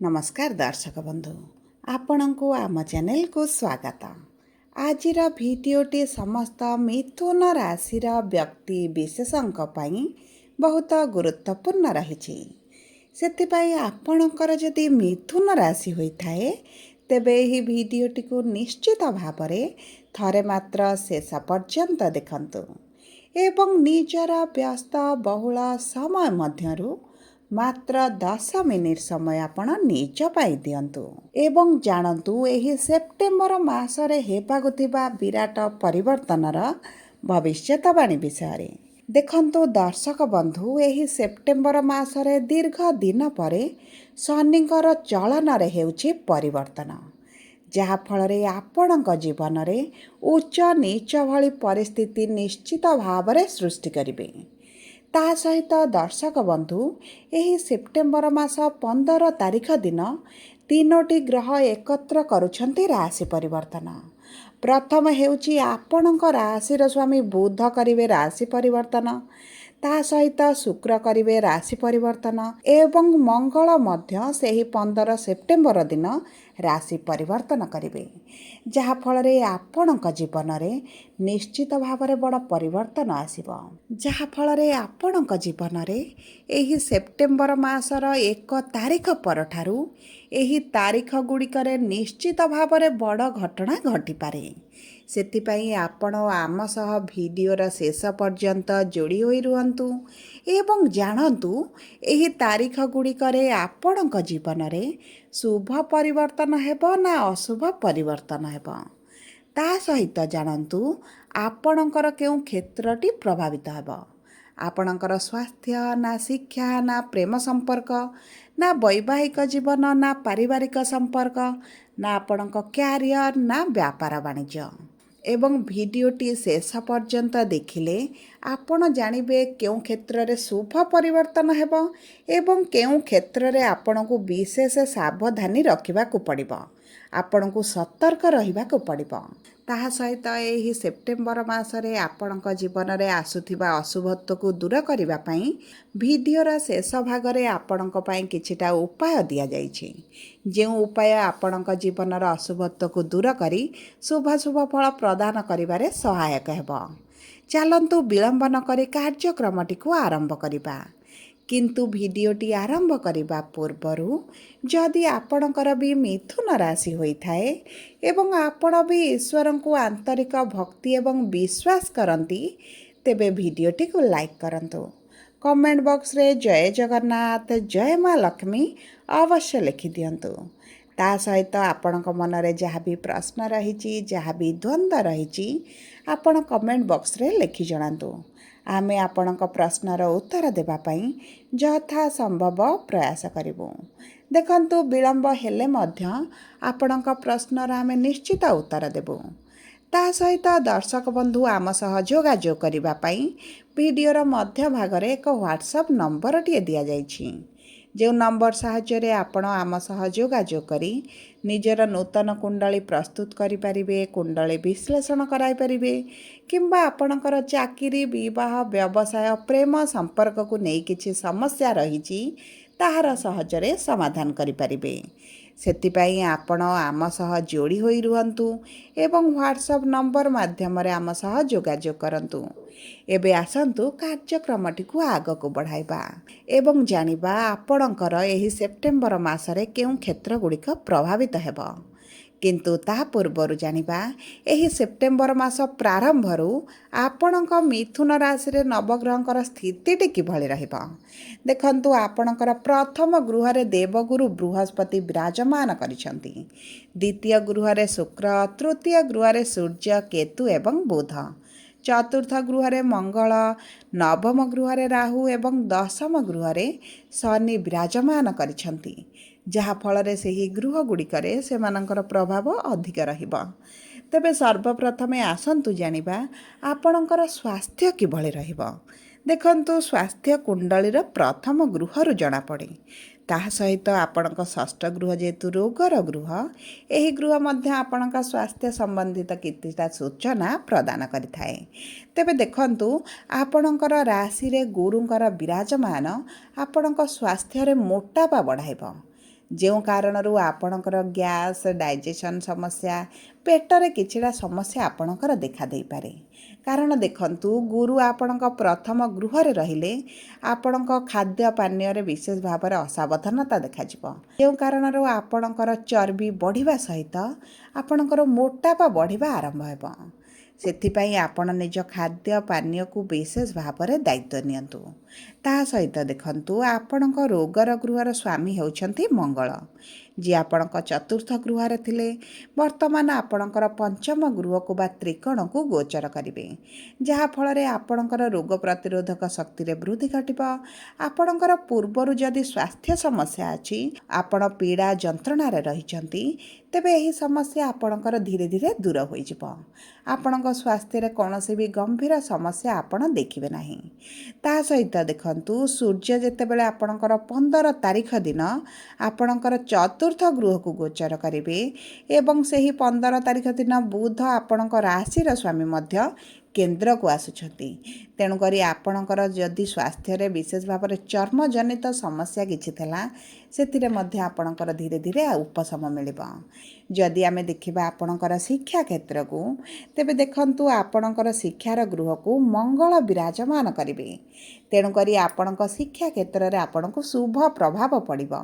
नमस्कार दर्शक बंधु आपण को आम चैनल को स्वागत। आज भिडियोटी समस्त मिथुन राशि व्यक्ति विशेषों बहुत गुरुत्वपूर्ण रही। आपणकर जदि मिथुन राशि होता है तेबे यह भिडियोटी को निश्चित भाव थरे मात्र शेष पर्यंत देखंतु एवं निजर व्यस्त बहुल समय मध्यरु मात्र 10 मिनिट समय आपण निज पाई दियंतु एवं जानतु एही सेप्टेम्बर मासरे हेबाकु थिबा विराट परिवर्तनर भविष्यवाणी विषय देखंतु दर्शक बंधु एही सेप्टेम्बर मासरे दीर्घ दिन परे शनिकर चलन रे हेउछि परिवर्तन जहा फलरे आपणक जीवन रे उच्च नीच भली परिस्थिति निश्चित भावरे सृष्टि करिवे। ता सहित दर्शक बंधु एही सेप्टेम्बर मास 15 तारिख दिन तीनोटी ग्रह एकत्र करुछंती राशि परिवर्तन। प्रथम हेउची आपणक राशिर स्वामी बुध करिवे राशि परिवर्तन, ता सहित शुक्र करिवे राशि परिवर्तन एवं मंगल मध्य सेही 15 सेप्टेम्बर दिन राशि परिवर्तन करिवे, जहा फलरे आपणक जीवन रे निश्चित भावरे बड़ परिवर्तन आसिबो। जहा फलरे आपणक जीवन रे एही सेप्टेम्बर मासर 1 तारिख परठारु एही तारिख गुड़िकरे निश्चित भावरे बड़ घटना घटी पारे। सेथिपाई आपण आम सह भिडियोर शेष पर्यंत जोड़ी होई रुहंतु एवं जानतु एही तारिख गुड़िकरे आपणक जीवन रे शुभ परिवर्तन हेबो ना अशुभ परिवर्तन हेबो। ता सहित जानतु आपणकर केउ क्षेत्रटी प्रभावित हेबो। आपणकर स्वास्थ्य ना शिक्षा ना प्रेम संपर्क ना वैवाहिक जीवन ना पारिवारिक संपर्क ना आपणक क्यारियर ना व्यापार वाणिज्य एवं भिडियोटी शेष पर्यंत देखिले आपण जानिबे केउ क्षेत्र रे शुभ परिवर्तन हेबो एवं केउ क्षेत्र रे आपणकु विशेष सावधानी रखिबाकु पड़िबो, आपणकु सतर्क रहिबाकु पड़िबो। ताहा सहित एही सेप्टेम्बर मासरे आपणक जीवन रे आसुथिबा अशुभत्व को दूर करिबा पई भिडियोर शेष भागरे आपणक पई किछिटा उपाय दिया जाइछि, जेउ उपाय आपणक जीवनर अशुभत्व को दूर करी शुभ शुभ फल प्रदान करिबारे सहायक हेबो। चलंतु विलंब न करी कार्यक्रमटी को आरंभ करिबा। किंतु भिडियोटी आरंभ करिबा पूर्वरु जदि आपणकर भी मिथुन राशि होइथाए एवं आपण भी ईश्वर को आंतरिक भक्ति एवं विश्वास करती तेबे भिडियोटी को लाइक करंतु। कमेंट बॉक्स रे जय जगन्नाथ जय माँ लक्ष्मी अवश्य लिखि दियंतु। ता सहित आपणक मनरे जहाँ भी प्रश्न रही जहाँ भी द्वंद्व रही आपण कमेंट बॉक्स रे लिखि जणांतु। आमे आपणक प्रश्नर उत्तर देबा पई यथा संभव प्रयास करिबु। देखंतु विलंब हेले मध्य आपणक प्रश्नर आमे निश्चित उत्तर देबु। ता सहित दर्शक बंधु आम सह जोगाजोग करिबा पई वीडियोर मध्य भागरे एक व्हाट्सएप नंबर टिए दिया जाइछि, जो नंबर साहाय्य आपण आम सह जोगाजोग करी निजर नूतन कुंडली प्रस्तुत करि परिबे, कुंडली विश्लेषण कराई परिबे किंबा आपणकर चाकरी विवाह व्यवसाय प्रेम संपर्क को नहीं किछि समस्या रही ताहार सहजरे समाधान करि परिबे। सेतिपाई आपण आम सह जोड़ी होई रुहंतु एवं व्हाट्सएप नंबर माध्यम रे आम सह जोगाजोग करंतु। एबे आसंतु कार्यक्रमटी को आग को बढ़ाइबा एवं जानिबा आपणकर एही सेप्टेम्बर मासरे केउ क्षेत्र गुड़िक प्रभावित हेबो। किंतु ता पूर्वरु जानिबा एही सेप्टेम्बर मास प्रारंभरु आपणक मिथुन राशि रे नवग्रहंकर स्थितिटी किभଳି रहिबो। देखंतु आपणकर प्रथम गृह रे देवगुरु बृहस्पति विराजमान करिसंती, द्वितीय गृह रे शुक्र, तृतीय गृह रे सूर्य केतु एवं बुध, चतुर्थ गृह रे मंगल, नवम गृह रे राहु एवं दशम गृह रे शनि विराजमान करिसंती, जहा फल से ही गृह गुड़िकरे से मानकर प्रभाव अधिक रहिबो। तेबे सर्वप्रथमे आसंतु जानिबा आपणकर स्वास्थ्य किभଳି रहिबो। देखंतु स्वास्थ्य कुंडलीर प्रथम गृहरु जना पड़े। ताहा सहित आपणक षष्ठ गृह जेतु रोगर गृह, एही गृह मध्य आपणक स्वास्थ्य संबंधित किछिटा सूचना प्रदान करिथाए। तेबे देखंतु आपणकर राशि रे गुरुंकर विराजमान आपणक स्वास्थ्य रे मोटापा बढ़ाइबो, ଯେଉଁ କାରଣରୁ ଆପଣଙ୍କର ଗ୍ୟାସ୍ ଡାଇଜେସନ୍ ସମସ୍ୟା ପେଟରେ କିଛିଟା ସମସ୍ୟା ଆପଣଙ୍କର ଦେଖାଦେଇପାରେ। କାରଣ ଦେଖନ୍ତୁ ଗୁରୁ ଆପଣଙ୍କ ପ୍ରଥମ ଗୃହରେ ରହିଲେ ଆପଣଙ୍କ ଖାଦ୍ୟ ପାନୀୟରେ ବିଶେଷ ଭାବରେ ଅସାବଧାନତା ଦେଖାଯିବ, ଯେଉଁ କାରଣରୁ ଆପଣଙ୍କର ଚର୍ବି ବଢ଼ିବା ସହିତ ଆପଣଙ୍କର ମୋଟାପା ବଢ଼ିବା ଆରମ୍ଭ ହେବ। ସେଥିପାଇଁ ଆପଣ ନିଜ ଖାଦ୍ୟ ପାନୀୟକୁ ବିଶେଷ ଭାବରେ ଦାୟିତ୍ୱ ନିଅନ୍ତୁ। ତା ସହିତ ଦେଖନ୍ତୁ ଆପଣଙ୍କ ରୋଗର ଗୃହର ସ୍ୱାମୀ ହେଉଛନ୍ତି ମଙ୍ଗଳ, ଯିଏ ଆପଣଙ୍କ ଚତୁର୍ଥ ଗୃହରେ ଥିଲେ ବର୍ତ୍ତମାନ ଆପଣଙ୍କର ପଞ୍ଚମ ଗୃହକୁ ବା ତ୍ରିକୋଣକୁ ଗୋଚର କରିବେ, ଯାହାଫଳରେ ଆପଣଙ୍କର ରୋଗ ପ୍ରତିରୋଧକ ଶକ୍ତିରେ ବୃଦ୍ଧି ଘଟିବ। ଆପଣଙ୍କର ପୂର୍ବରୁ ଯଦି ସ୍ୱାସ୍ଥ୍ୟ ସମସ୍ୟା ଅଛି, ଆପଣ ପୀଡ଼ା ଯନ୍ତ୍ରଣାରେ ରହିଛନ୍ତି, ତେବେ ଏହି ସମସ୍ୟା ଆପଣଙ୍କର ଧୀରେ ଧୀରେ ଦୂର ହୋଇଯିବ। ଆପଣଙ୍କ ସ୍ୱାସ୍ଥ୍ୟରେ କୌଣସି ବି ଗମ୍ଭୀର ସମସ୍ୟା ଆପଣ ଦେଖିବେ ନାହିଁ। ତା ସହିତ ଦେଖନ୍ତୁ ସୂର୍ଯ୍ୟ ଯେତେବେଳେ ଆପଣଙ୍କର 15 ତାରିଖ ଦିନ ଆପଣଙ୍କର ଚତୁର୍ଥ ଗୃହକୁ ଗୋଚର କରିବେ ଏବଂ ସେହି 15 ତାରିଖ ଦିନ ବୁଧ ଆପଣଙ୍କ ରାଶିର ସ୍ୱାମୀ ମଧ୍ୟ କେନ୍ଦ୍ରକୁ ଆସୁଛନ୍ତି। ତେଣୁକରି ଆପଣଙ୍କର ଯଦି ସ୍ୱାସ୍ଥ୍ୟରେ ବିଶେଷ ଭାବରେ ଚର୍ମଜନିତ ସମସ୍ୟା କିଛି ଥିଲା, ସେଥିରେ ମଧ୍ୟ ଆପଣଙ୍କର ଧୀରେ ଧୀରେ ଉପଶମ ମିଳିବ। ଯଦି ଆମେ ଦେଖିବା ଆପଣଙ୍କର ଶିକ୍ଷା କ୍ଷେତ୍ରକୁ, ତେବେ ଦେଖନ୍ତୁ ଆପଣଙ୍କର ଶିକ୍ଷାର ଗୃହକୁ ମଙ୍ଗଳ ବିରାଜମାନ କରିବେ। ତେଣୁକରି ଆପଣଙ୍କ ଶିକ୍ଷା କ୍ଷେତ୍ରରେ ଆପଣଙ୍କୁ ଶୁଭ ପ୍ରଭାବ ପଡ଼ିବ।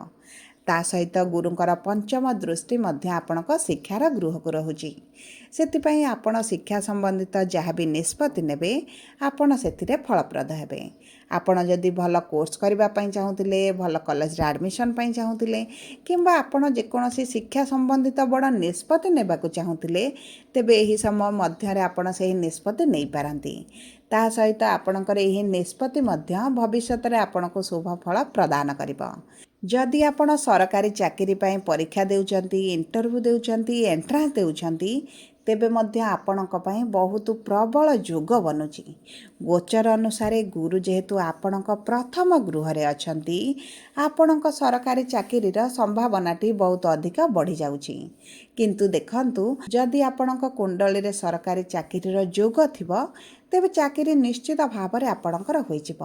ତା ସହିତ ଗୁରୁଙ୍କର ପଞ୍ଚମ ଦୃଷ୍ଟି ମଧ୍ୟ ଆପଣଙ୍କ ଶିକ୍ଷାର ଗୃହକୁ ରହୁଛି। ସେଥିପାଇଁ ଆପଣ ଶିକ୍ଷା ସମ୍ବନ୍ଧିତ ଯାହା ବି ନିଷ୍ପତ୍ତି ନେବେ, ଆପଣ ସେଥିରେ ଫଳପ୍ରଦ ହେବେ। ଆପଣ ଯଦି ଭଲ କୋର୍ସ କରିବା ପାଇଁ ଚାହୁଁଥିଲେ, ଭଲ କଲେଜରେ ଆଡ଼ମିସନ୍ ପାଇଁ ଚାହୁଁଥିଲେ, କିମ୍ବା ଆପଣ ଯେକୌଣସି ଶିକ୍ଷା ସମ୍ବନ୍ଧିତ ବଡ଼ ନିଷ୍ପତ୍ତି ନେବାକୁ ଚାହୁଁଥିଲେ, ତେବେ ଏହି ସମୟ ମଧ୍ୟରେ ଆପଣ ସେହି ନିଷ୍ପତ୍ତି ନେଇପାରନ୍ତି। ତା ସହିତ ଆପଣଙ୍କର ଏହି ନିଷ୍ପତ୍ତି ମଧ୍ୟ ଭବିଷ୍ୟତରେ ଆପଣଙ୍କୁ ଶୁଭ ଫଳ ପ୍ରଦାନ କରିବ। ଯଦି ଆପଣ ସରକାରୀ ଚାକିରି ପାଇଁ ପରୀକ୍ଷା ଦେଉଛନ୍ତି, ଇଣ୍ଟରଭ୍ୟୁ ଦେଉଛନ୍ତି, ଏଣ୍ଟ୍ରାନ୍ସ ଦେଉଛନ୍ତି, ତେବେ ମଧ୍ୟ ଆପଣଙ୍କ ପାଇଁ ବହୁତ ପ୍ରବଳ ଯୋଗ ବନୁଛି। ଗୋଚର ଅନୁସାରେ ଗୁରୁ ଯେହେତୁ ଆପଣଙ୍କ ପ୍ରଥମ ଗୃହରେ ଅଛନ୍ତି, ଆପଣଙ୍କ ସରକାରୀ ଚାକିରିର ସମ୍ଭାବନାଟି ବହୁତ ଅଧିକ ବଢ଼ିଯାଉଛି। କିନ୍ତୁ ଦେଖନ୍ତୁ, ଯଦି ଆପଣଙ୍କ କୁଣ୍ଡଳୀରେ ସରକାରୀ ଚାକିରିର ଯୋଗ ଥିବ, ତେବେ ଚାକିରି ନିଶ୍ଚିତ ଭାବରେ ଆପଣଙ୍କର ହୋଇଯିବ।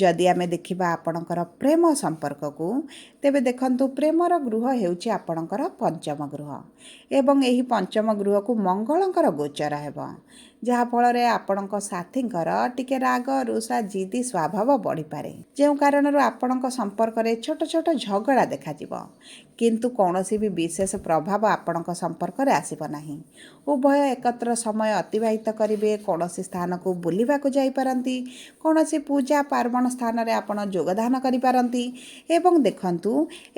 ଯଦି ଆମେ ଦେଖିବା ଆପଣଙ୍କର ପ୍ରେମ ସମ୍ପର୍କକୁ, ତେବେ ଦେଖନ୍ତୁ ପ୍ରେମର ଗୃହ ହେଉଛି ଆପଣଙ୍କର ପଞ୍ଚମ ଗୃହ ଏବଂ ଏହି ପଞ୍ଚମ ଗୃହକୁ ମଙ୍ଗଳଙ୍କର ଗୋଚର ହେବ, ଯାହାଫଳରେ ଆପଣଙ୍କ ସାଥୀଙ୍କର ଟିକେ ରାଗ ରୁଷା ଜିଦି ସ୍ୱଭାବ ବଢ଼ିପାରେ, ଯେଉଁ କାରଣରୁ ଆପଣଙ୍କ ସମ୍ପର୍କରେ ଛୋଟ ଛୋଟ ଝଗଡ଼ା ଦେଖାଯିବ। କିନ୍ତୁ କୌଣସି ବି ବିଶେଷ ପ୍ରଭାବ ଆପଣଙ୍କ ସମ୍ପର୍କରେ ଆସିବ ନାହିଁ। ଉଭୟ ଏକତ୍ର ସମୟ ଅତିବାହିତ କରିବେ, କୌଣସି ସ୍ଥାନକୁ ବୁଲିବାକୁ ଯାଇପାରନ୍ତି, କୌଣସି ପୂଜା ପାର୍ବଣ ସ୍ଥାନରେ ଆପଣ ଯୋଗଦାନ କରିପାରନ୍ତି ଏବଂ ଦେଖନ୍ତୁ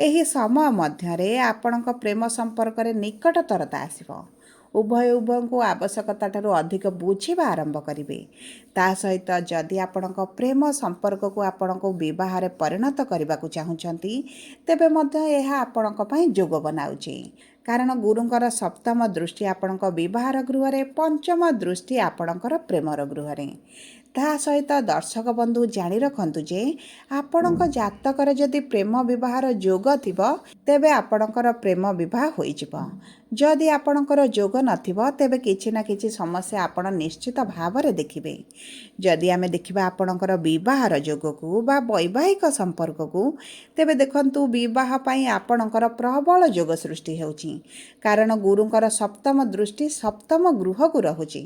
ଏହି ସମୟ ମଧ୍ୟରେ ଆପଣଙ୍କ ପ୍ରେମ ସମ୍ପର୍କରେ ନିକଟତରତା ଆସିବ। ଉଭୟ ଉଭୟଙ୍କୁ ଆବଶ୍ୟକତାଠାରୁ ଅଧିକ ବୁଝିବା ଆରମ୍ଭ କରିବେ। ତା ସହିତ ଯଦି ଆପଣଙ୍କ ପ୍ରେମ ସମ୍ପର୍କକୁ ଆପଣଙ୍କୁ ବିବାହରେ ପରିଣତ କରିବାକୁ ଚାହୁଁଛନ୍ତି, ତେବେ ମଧ୍ୟ ଏହା ଆପଣଙ୍କ ପାଇଁ ଯୋଗ ବନାଉଛି। କାରଣ ଗୁରୁଙ୍କର ସପ୍ତମ ଦୃଷ୍ଟି ଆପଣଙ୍କ ବିବାହର ଗୃହରେ, ପଞ୍ଚମ ଦୃଷ୍ଟି ଆପଣଙ୍କର ପ୍ରେମର ଗୃହରେ। ତାହା ସହିତ ଦର୍ଶକ ବନ୍ଧୁ ଜାଣି ରଖନ୍ତୁ ଯେ ଆପଣଙ୍କ ଜାତକରେ ଯଦି ପ୍ରେମ ବିବାହର ଯୋଗ ଥିବ, ତେବେ ଆପଣଙ୍କର ପ୍ରେମ ବିବାହ ହୋଇଯିବ। ଯଦି ଆପଣଙ୍କର ଯୋଗ ନଥିବ, ତେବେ କିଛି ନା କିଛି ସମସ୍ୟା ଆପଣ ନିଶ୍ଚିତ ଭାବରେ ଦେଖିବେ। ଯଦି ଆମେ ଦେଖିବା ଆପଣଙ୍କର ବିବାହର ଯୋଗକୁ ବା ବୈବାହିକ ସମ୍ପର୍କକୁ, ତେବେ ଦେଖନ୍ତୁ ବିବାହ ପାଇଁ ଆପଣଙ୍କର ପ୍ରବଳ ଯୋଗ ସୃଷ୍ଟି ହେଉଛି। କାରଣ ଗୁରୁଙ୍କର ସପ୍ତମ ଦୃଷ୍ଟି ସପ୍ତମ ଗୃହକୁ ରହୁଛି।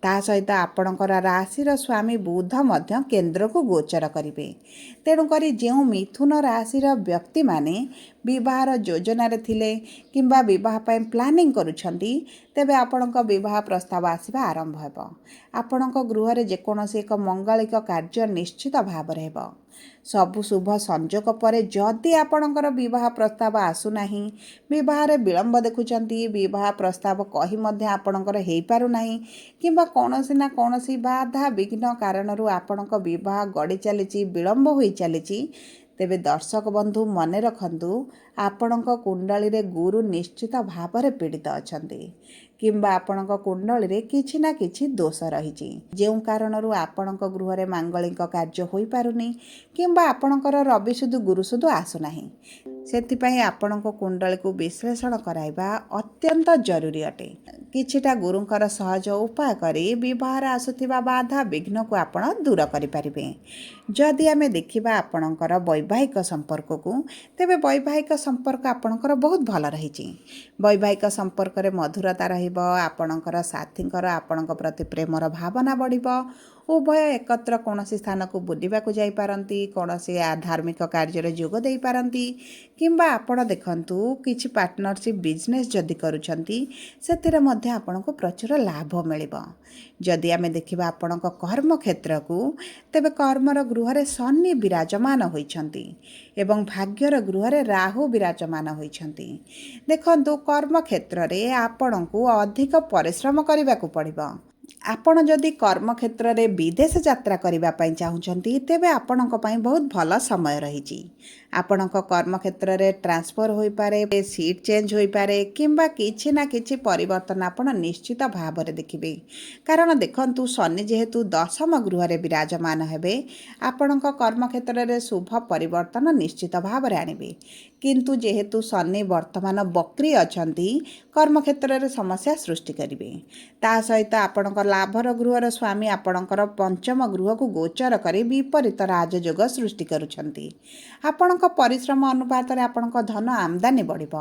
ତା ସହିତ ଆପଣଙ୍କର ରାଶିର ସ୍ୱାମୀ ବୁଧ ମଧ୍ୟ କେନ୍ଦ୍ରକୁ ଗୋଚର କରିବେ। ତେଣୁକରି ଯେଉଁ ମିଥୁନ ରାଶିର ବ୍ୟକ୍ତିମାନେ ବିବାହର ଯୋଜନାରେ ଥିଲେ କିମ୍ବା ବିବାହ ପାଇଁ ପ୍ଲାନିଂ କରୁଛନ୍ତି, ତେବେ ଆପଣଙ୍କ ବିବାହ ପ୍ରସ୍ତାବ ଆସିବା ଆରମ୍ଭ ହେବ। ଆପଣଙ୍କ ଗୃହରେ ଯେକୌଣସି ଏକ ମଙ୍ଗଳିକ କାର୍ଯ୍ୟ ନିଶ୍ଚିତ ଭାବରେ ହେବ। ସବୁ ଶୁଭ ସଂଯୋଗ ପରେ ଯଦି ଆପଣଙ୍କର ବିବାହ ପ୍ରସ୍ତାବ ଆସୁନାହିଁ, ବିବାହରେ ବିଳମ୍ବ ଦେଖୁଛନ୍ତି, ବିବାହ ପ୍ରସ୍ତାବ କହି ମଧ୍ୟ ଆପଣଙ୍କର ହେଇପାରୁନାହିଁ, କିମ୍ବା କୌଣସି ନା କୌଣସି ବାଧା ବିଘ୍ନ କାରଣରୁ ଆପଣଙ୍କ ବିବାହ ଗଡ଼ି ଚାଲିଛି, ବିଳମ୍ବ ହୋଇ ଚାଲିଛି, ତେବେ ଦର୍ଶକ ବନ୍ଧୁ ମନେ ରଖନ୍ତୁ, ଆପଣଙ୍କ କୁଣ୍ଡଳୀରେ ଗୁରୁ ନିଶ୍ଚିତ ଭାବରେ ପୀଡ଼ିତ ଅଛନ୍ତି କିମ୍ବା ଆପଣଙ୍କ କୁଣ୍ଡଳୀରେ କିଛି ନା କିଛି ଦୋଷ ରହିଛି, ଯେଉଁ କାରଣରୁ ଆପଣଙ୍କ ଗୃହରେ ମାଙ୍ଗଳିକ କାର୍ଯ୍ୟ ହୋଇପାରୁନି କିମ୍ବା ଆପଣଙ୍କର ରବି ସୁଧୁ ଗୁରୁ ସୁଧୁ ଆସୁନାହିଁ। ସେଥିପାଇଁ ଆପଣଙ୍କ କୁଣ୍ଡଳୀକୁ ବିଶ୍ଳେଷଣ କରାଇବା ଅତ୍ୟନ୍ତ ଜରୁରୀ ଅଟେ। କିଛିଟା ଗୁରୁଙ୍କର ସହଜ ଉପାୟ କରି ବିବାହରେ ଆସୁଥିବା ବାଧା ବିଘ୍ନକୁ ଆପଣ ଦୂର କରିପାରିବେ। ଯଦି ଆମେ ଦେଖିବା ଆପଣଙ୍କର ବୈବାହିକ ସମ୍ପର୍କକୁ, ତେବେ ବୈବାହିକ ସମ୍ପର୍କ ଆପଣଙ୍କର ବହୁତ ଭଲ ରହିଛି। ବୈବାହିକ ସମ୍ପର୍କରେ ମଧୁରତା ରହିବ। ଆପଣଙ୍କର ସାଥୀଙ୍କର ଆପଣଙ୍କ ପ୍ରତି ପ୍ରେମର ଭାବନା ବଢ଼ିବ। ଉଭୟ ଏକତ୍ର କୌଣସି ସ୍ଥାନକୁ ବୁଲିବାକୁ ଯାଇପାରନ୍ତି, କୌଣସି ଧାର୍ମିକ କାର୍ଯ୍ୟରେ ଯୋଗ ଦେଇପାରନ୍ତି, କିମ୍ବା ଆପଣ ଦେଖନ୍ତୁ କିଛି ପାର୍ଟନରସିପ୍ ବିଜନେସ୍ ଯଦି କରୁଛନ୍ତି ସେଥିରେ ମଧ୍ୟ ଆପଣଙ୍କୁ ପ୍ରଚୁର ଲାଭ ମିଳିବ। ଯଦି ଆମେ ଦେଖିବା ଆପଣଙ୍କ କର୍ମକ୍ଷେତ୍ରକୁ, ତେବେ କର୍ମର ଗୃହରେ ଶନି ବିରାଜମାନ ହୋଇଛନ୍ତି ଏବଂ ଭାଗ୍ୟର ଗୃହରେ ରାହୁ ବିରାଜମାନ ହୋଇଛନ୍ତି। ଦେଖନ୍ତୁ, କର୍ମକ୍ଷେତ୍ରରେ ଆପଣଙ୍କୁ ଅଧିକ ପରିଶ୍ରମ କରିବାକୁ ପଡ଼ିବ। ଆପଣ ଯଦି କର୍ମକ୍ଷେତ୍ରରେ ବିଦେଶ ଯାତ୍ରା କରିବା ପାଇଁ ଚାହୁଁଛନ୍ତି, ତେବେ ଆପଣଙ୍କ ପାଇଁ ବହୁତ ଭଲ ସମୟ ରହିଛି। ଆପଣଙ୍କ କର୍ମକ୍ଷେତ୍ରରେ ଟ୍ରାନ୍ସଫର ହୋଇପାରେ, ସିଟ୍ ଚେଞ୍ଜ ହୋଇପାରେ, କିମ୍ବା କିଛି ନା କିଛି ପରିବର୍ତ୍ତନ ଆପଣ ନିଶ୍ଚିତ ଭାବରେ ଦେଖିବେ। କାରଣ ଦେଖନ୍ତୁ, ଶନି ଯେହେତୁ ଦଶମ ଗୃହରେ ବିରାଜମାନ ହେବେ, ଆପଣଙ୍କ କର୍ମକ୍ଷେତ୍ରରେ ଶୁଭ ପରିବର୍ତ୍ତନ ନିଶ୍ଚିତ ଭାବରେ ଆଣିବେ। କିନ୍ତୁ ଯେହେତୁ ଶନି ବର୍ତ୍ତମାନ ବକ୍ରି ଅଛନ୍ତି, କର୍ମକ୍ଷେତ୍ରରେ ସମସ୍ୟା ସୃଷ୍ଟି କରିବେ। ତା ସହିତ ଆପଣଙ୍କ ଲାଭର ଗୃହର ସ୍ୱାମୀ ଆପଣଙ୍କର ପଞ୍ଚମ ଗୃହକୁ ଗୋଚର କରି ବିପରୀତ ରାଜଯୋଗ ସୃଷ୍ଟି କରୁଛନ୍ତି। ଆପଣଙ୍କ ପରିଶ୍ରମ ଅନୁପାତରେ ଆପଣଙ୍କ ଧନ ଆମଦାନୀ ବଢ଼ିବ।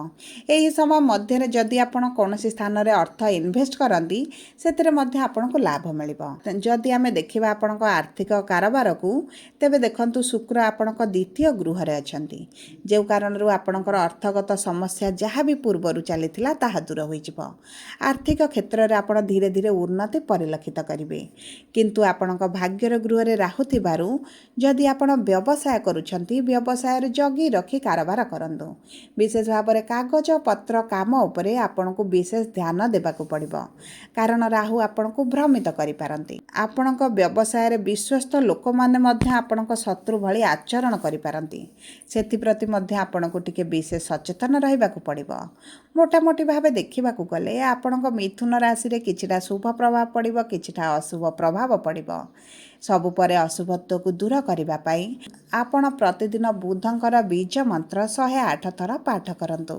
ଏହି ସମୟ ମଧ୍ୟରେ ଯଦି ଆପଣ କୌଣସି ସ୍ଥାନରେ ଅର୍ଥ ଇନଭେଷ୍ଟ କରନ୍ତି, ସେଥିରେ ମଧ୍ୟ ଆପଣଙ୍କୁ ଲାଭ ମିଳିବ। ଯଦି ଆମେ ଦେଖିବା ଆପଣଙ୍କ ଆର୍ଥିକ କାରବାରକୁ, ତେବେ ଦେଖନ୍ତୁ, ଶୁକ୍ର ଆପଣଙ୍କ ଦ୍ୱିତୀୟ ଗୃହରେ ଅଛନ୍ତି, ଯେଉଁ କାରଣରୁ ଆପଣଙ୍କର ଅର୍ଥଗତ ସମସ୍ୟା ଯାହା ବି ପୂର୍ବରୁ ଚାଲିଥିଲା ତାହା ଦୂର ହୋଇଯିବ। ଆର୍ଥିକ କ୍ଷେତ୍ରରେ ଆପଣ ଧୀରେ ଧୀରେ ଉନ୍ନତି ପରିଲକ୍ଷିତ କରିବେ। କିନ୍ତୁ ଆପଣଙ୍କ ଭାଗ୍ୟର ଗୃହରେ ରାହୁ ଥିବାରୁ ଯଦି ଆପଣ ବ୍ୟବସାୟ କରୁଛନ୍ତି, ବ୍ୟବସାୟରେ ଜଗି ରଖି କାରବାର କରନ୍ତୁ। ବିଶେଷ ଭାବରେ କାଗଜପତ୍ର କାମ ଉପରେ ଆପଣଙ୍କୁ ବିଶେଷ ଧ୍ୟାନ ଦେବାକୁ ପଡ଼ିବ, କାରଣ ରାହୁ ଆପଣଙ୍କୁ ଭ୍ରମିତ କରିପାରନ୍ତି। ଆପଣଙ୍କ ବ୍ୟବସାୟରେ ବିଶ୍ୱସ୍ତ ଲୋକମାନେ ମଧ୍ୟ ଆପଣଙ୍କ ଶତ୍ରୁ ଭଳି ଆଚରଣ କରିପାରନ୍ତି। ସେଥିପ୍ରତି ମଧ୍ୟ ଆପଣଙ୍କୁ ଟିକେ ବିଶେଷ ସଚେତନ ରହିବାକୁ ପଡ଼ିବ। ମୋଟାମୋଟି ଭାବେ ଦେଖିବାକୁ ଗଲେ ଆପଣଙ୍କ ମିଥୁନ ରାଶିରେ କିଛିଟା ଶୁଭ ପ୍ରଭାବ ପଡ଼ିବ, କିଛିଟା ଅଶୁଭ ପ୍ରଭାବ ପଡ଼ିବ। ସବୁ ପରେ ଅଶୁଭତ୍ୱକୁ ଦୂର କରିବା ପାଇଁ ଆପଣ ପ୍ରତିଦିନ ବୁଧଙ୍କର ବୀଜ ମନ୍ତ୍ର 108 ଥର ପାଠ କରନ୍ତୁ।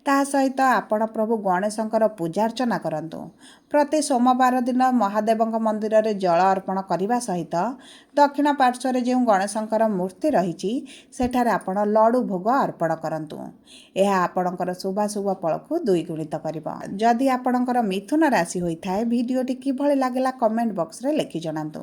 ତା ସହିତ ଆପଣ ପ୍ରଭୁ ଗଣେଶଙ୍କର ପୂଜାର୍ଚ୍ଚନା କରନ୍ତୁ। ପ୍ରତି ସୋମବାର ଦିନ ମହାଦେବଙ୍କ ମନ୍ଦିରରେ ଜଳ ଅର୍ପଣ କରିବା ସହିତ ଦକ୍ଷିଣ ପାର୍ଶ୍ୱରେ ଯେଉଁ ଗଣେଶଙ୍କର ମୂର୍ତ୍ତି ରହିଛି, ସେଠାରେ ଆପଣ ଲଡ଼ୁ ଭୋଗ ଅର୍ପଣ କରନ୍ତୁ। ଏହା ଆପଣଙ୍କର ଶୁଭାଶୁଭ ଫଳକୁ ଦ୍ୱିଗୁଣିତ କରିବ। ଯଦି ଆପଣଙ୍କର ମିଥୁନ ରାଶି ହୋଇଥାଏ, ଭିଡ଼ିଓଟି କିଭଳି ଲାଗିଲା କମେଣ୍ଟ ବକ୍ସରେ ଲେଖି ଜଣାନ୍ତୁ।